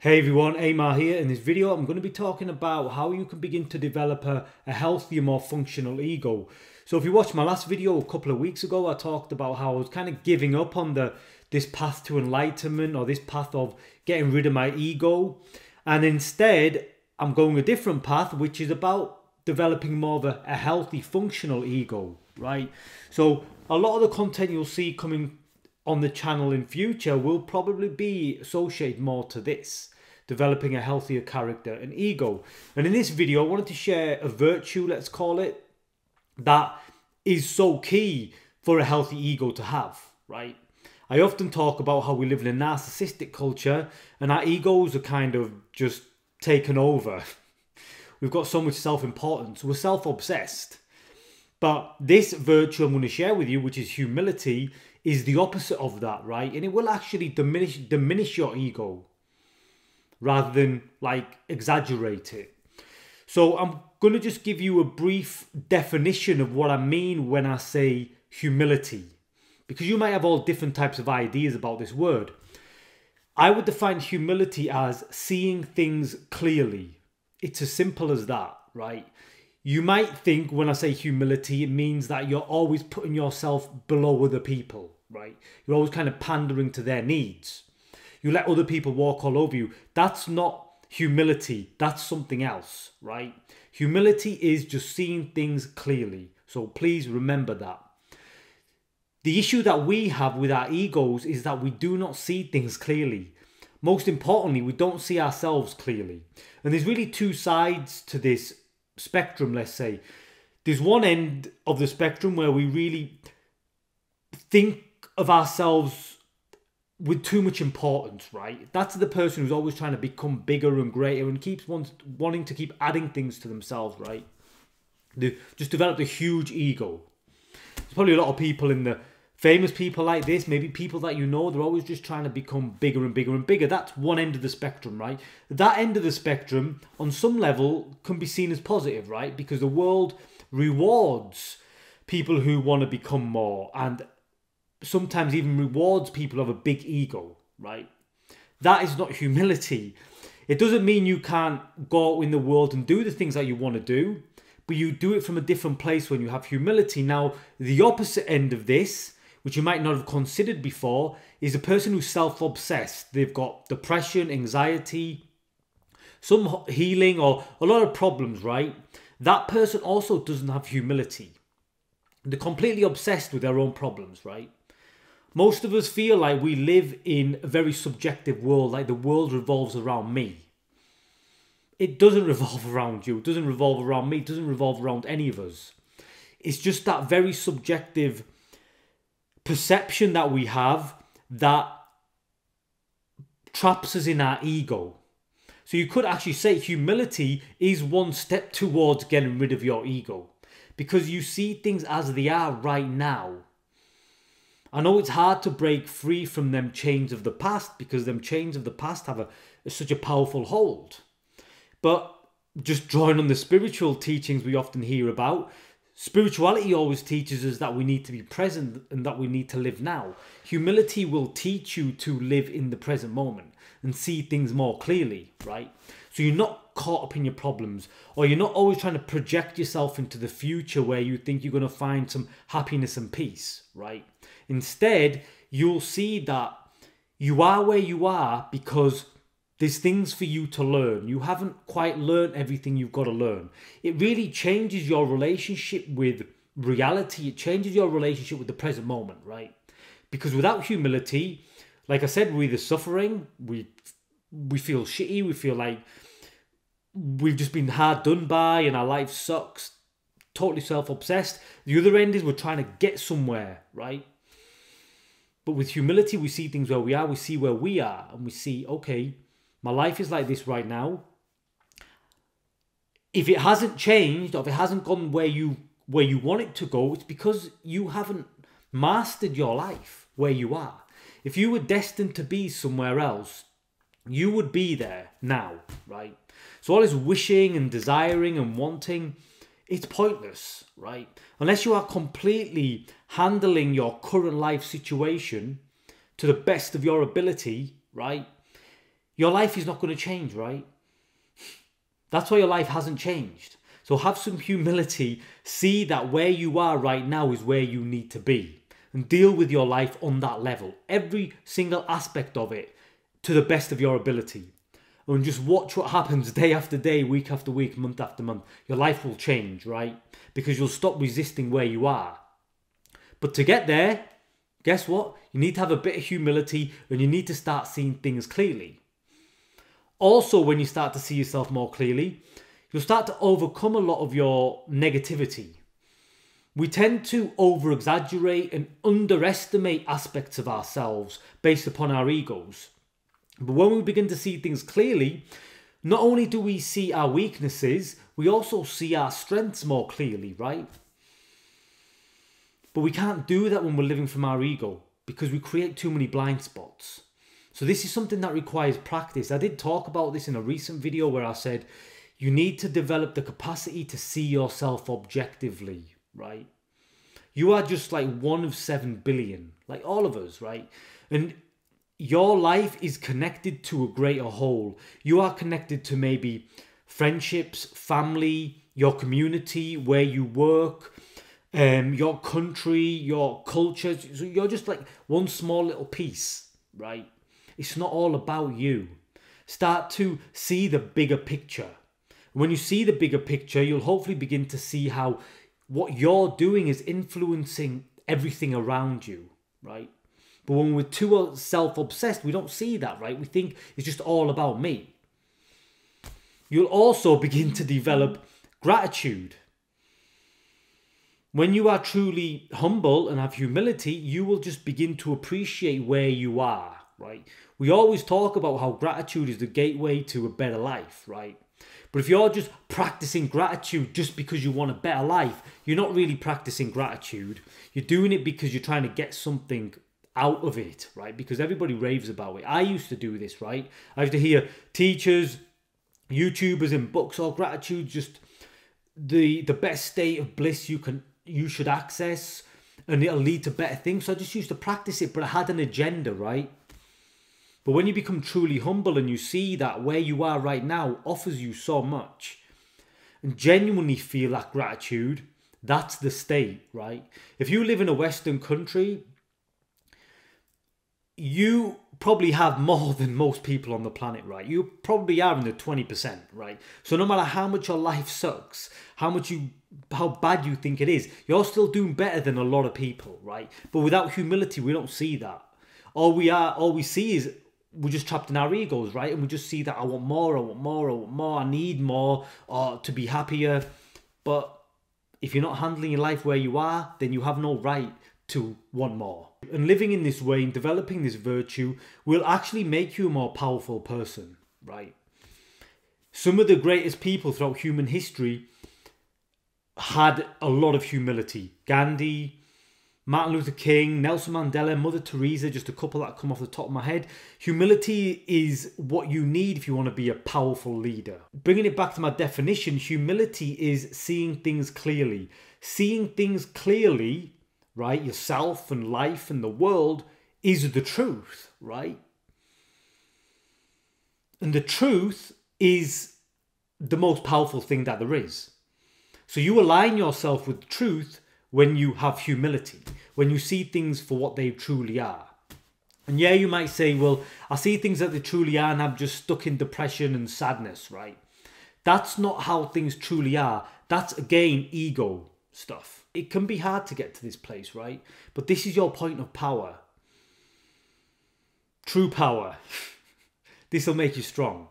Hey everyone, Amar here. In this video I'm going to be talking about how you can begin to develop a healthier, more functional ego. So if you watched my last video a couple of weeks ago, I talked about how I was kind of giving up on this path to enlightenment, or this path of getting rid of my ego, and instead I'm going a different path, which is about developing more of a healthy, functional ego, right? So a lot of the content you'll see coming on the channel in future will probably be associated more to this, developing a healthier character and ego. And in this video I wanted to share a virtue, let's call it, that is so key for a healthy ego to have, right? I often talk about how we live in a narcissistic culture and our egos are kind of just taken over. We've got so much self-importance, we're self-obsessed. But this virtue I'm going to share with you, which is humility, is the opposite of that, right? And it will actually diminish your ego rather than like exaggerate it. So I'm going to just give you a brief definition of what I mean when I say humility, because you might have all different types of ideas about this word. I would define humility as seeing things clearly. It's as simple as that, right? You might think when I say humility, it means that you're always putting yourself below other people, right? You're always kind of pandering to their needs. You let other people walk all over you. That's not humility. That's something else, right? Humility is just seeing things clearly. So please remember that. The issue that we have with our egos is that we do not see things clearly. Most importantly, we don't see ourselves clearly. And there's really two sides to this spectrum, let's say. There's one end of the spectrum where we really think of ourselves with too much importance, right? That's the person who's always trying to become bigger and greater and keeps wanting to keep adding things to themselves, right? They just developed a huge ego. There's probably a lot of people in the famous people like this, maybe people that you know, they're always just trying to become bigger and bigger and bigger. That's one end of the spectrum, right? That end of the spectrum, on some level, can be seen as positive, right? Because the world rewards people who want to become more, and sometimes even rewards people who have a big ego, right? That is not humility. It doesn't mean you can't go out in the world and do the things that you want to do, but you do it from a different place when you have humility. Now, the opposite end of this, which you might not have considered before, is a person who's self-obsessed. They've got depression, anxiety, some healing, or a lot of problems, right? That person also doesn't have humility. They're completely obsessed with their own problems, right? Most of us feel like we live in a very subjective world, like the world revolves around me. It doesn't revolve around you. It doesn't revolve around me. It doesn't revolve around any of us. It's just that very subjective perception that we have that traps us in our ego. So you could actually say humility is one step towards getting rid of your ego, because you see things as they are right now. I know it's hard to break free from them chains of the past, because them chains of the past have such a powerful hold. But just drawing on the spiritual teachings we often hear about, spirituality always teaches us that we need to be present and that we need to live now. Humility will teach you to live in the present moment and see things more clearly, right? So you're not caught up in your problems, or you're not always trying to project yourself into the future where you think you're going to find some happiness and peace, right? Instead, you'll see that you are where you are because there's things for you to learn. You haven't quite learned everything you've got to learn. It really changes your relationship with reality. It changes your relationship with the present moment, right? Because without humility, like I said, we're either suffering, we feel shitty, we feel like we've just been hard done by and our life sucks, totally self-obsessed. The other end is we're trying to get somewhere, right? But with humility, we see things where we are, we see where we are, and we see, okay, my life is like this right now. If it hasn't changed, or if it hasn't gone where you want it to go, it's because you haven't mastered your life where you are. If you were destined to be somewhere else, you would be there now, right? So all this wishing and desiring and wanting, it's pointless, right? Unless you are completely handling your current life situation to the best of your ability, right? your life is not going to change, right? That's why your life hasn't changed. So have some humility. See that where you are right now is where you need to be. And deal with your life on that level. Every single aspect of it to the best of your ability. And just watch what happens day after day, week after week, month after month. Your life will change, right? Because you'll stop resisting where you are. But to get there, guess what? You need to have a bit of humility and you need to start seeing things clearly. Also, when you start to see yourself more clearly, you'll start to overcome a lot of your negativity. We tend to over-exaggerate and underestimate aspects of ourselves based upon our egos. But when we begin to see things clearly, not only do we see our weaknesses, we also see our strengths more clearly, right? But we can't do that when we're living from our ego because we create too many blind spots. So this is something that requires practice. I did talk about this in a recent video where I said you need to develop the capacity to see yourself objectively, right? You are just like one of 7 billion, like all of us, right? And your life is connected to a greater whole. You are connected to maybe friendships, family, your community, where you work, your country, your culture. So you're just like one small little piece, right? It's not all about you. Start to see the bigger picture. When you see the bigger picture, you'll hopefully begin to see how what you're doing is influencing everything around you, right? But when we're too self-obsessed, we don't see that, right? We think it's just all about me. You'll also begin to develop gratitude. When you are truly humble and have humility, you will just begin to appreciate where you are, right? We always talk about how gratitude is the gateway to a better life, right? But if you're just practicing gratitude just because you want a better life, you're not really practicing gratitude. You're doing it because you're trying to get something out of it, right? Because everybody raves about it. I used to do this, right? I used to hear teachers, YouTubers in books, oh, gratitude, just the best state of bliss you should access, and it'll lead to better things. So I just used to practice it, but I had an agenda, right? But when you become truly humble and you see that where you are right now offers you so much and genuinely feel that gratitude, that's the state, right? If you live in a Western country, you probably have more than most people on the planet, right? You probably are in the 20%, right? So no matter how much your life sucks, how bad you think it is, you're still doing better than a lot of people, right? But without humility, we don't see that. All we see is we're just trapped in our egos, right? And we just see that I want more, I want more, I want more, I need more, or to be happier. But if you're not handling your life where you are, then you have no right to want more. And living in this way and developing this virtue will actually make you a more powerful person, right? Some of the greatest people throughout human history had a lot of humility. Gandhi, Martin Luther King, Nelson Mandela, Mother Teresa, just a couple that come off the top of my head. Humility is what you need if you want to be a powerful leader. Bringing it back to my definition, humility is seeing things clearly. Seeing things clearly, right, yourself and life and the world is the truth, right? And the truth is the most powerful thing that there is. So you align yourself with truth when you have humility, when you see things for what they truly are. And yeah, you might say, well, I see things that they truly are and I'm just stuck in depression and sadness, right? That's not how things truly are. That's, again, ego stuff. It can be hard to get to this place, right? But this is your point of power. True power. This will make you strong.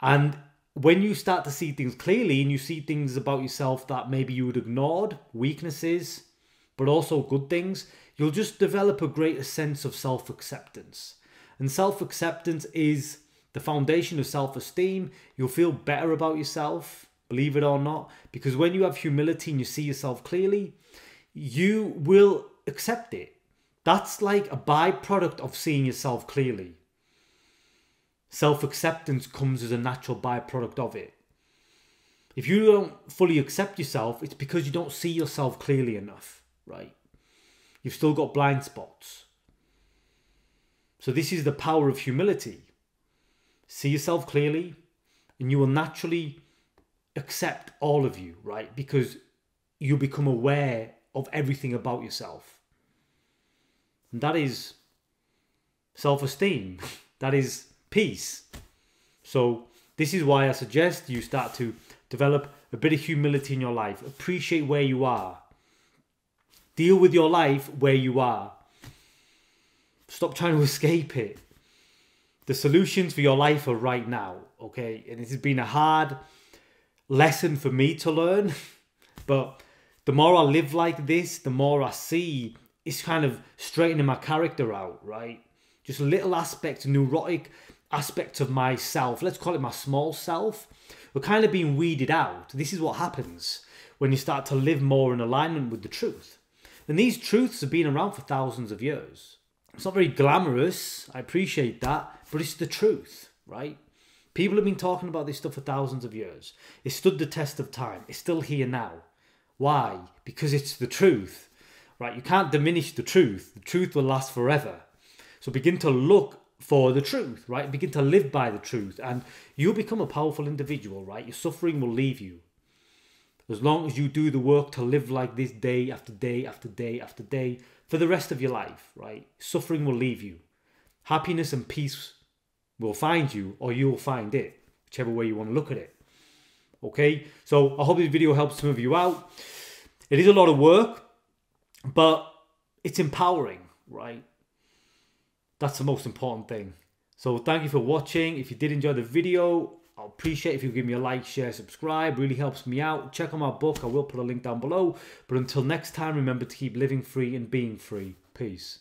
And when you start to see things clearly and you see things about yourself that maybe you would ignored, weaknesses, but also good things, you'll just develop a greater sense of self-acceptance. And self-acceptance is the foundation of self-esteem. You'll feel better about yourself, believe it or not, because when you have humility and you see yourself clearly, you will accept it. That's like a byproduct of seeing yourself clearly. Self-acceptance comes as a natural byproduct of it. If you don't fully accept yourself, it's because you don't see yourself clearly enough, right? You've still got blind spots. So this is the power of humility. see yourself clearly, and you will naturally accept all of you, right? Because you become aware of everything about yourself. And that is self-esteem. That is peace. So this is why I suggest you start to develop a bit of humility in your life. Appreciate where you are. Deal with your life where you are. Stop trying to escape it. The solutions for your life are right now, okay? And this has been a hard lesson for me to learn. But the more I live like this, the more I see it's kind of straightening my character out, right? Just little aspects, neurotic aspects of myself, let's call it my small self, we're kind of being weeded out. This is what happens when you start to live more in alignment with the truth. And these truths have been around for thousands of years. It's not very glamorous, I appreciate that, but it's the truth, right? People have been talking about this stuff for thousands of years. It stood the test of time. It's still here now. Why? Because it's the truth, right? You can't diminish the truth. The truth will last forever. So begin to look for the truth, right? Begin to live by the truth, and you'll become a powerful individual, right? Your suffering will leave you. As long as you do the work to live like this day after day after day after day for the rest of your life, right? Suffering will leave you. Happiness and peace will find you, or you will find it, whichever way you want to look at it. Okay, so I hope this video helps some of you out. It is a lot of work, but it's empowering, right? That's the most important thing. So thank you for watching. If you did enjoy the video, I'll appreciate if you give me a like, share, subscribe. Really helps me out. Check out my book. I will put a link down below. But until next time, remember to keep living free and being free. Peace.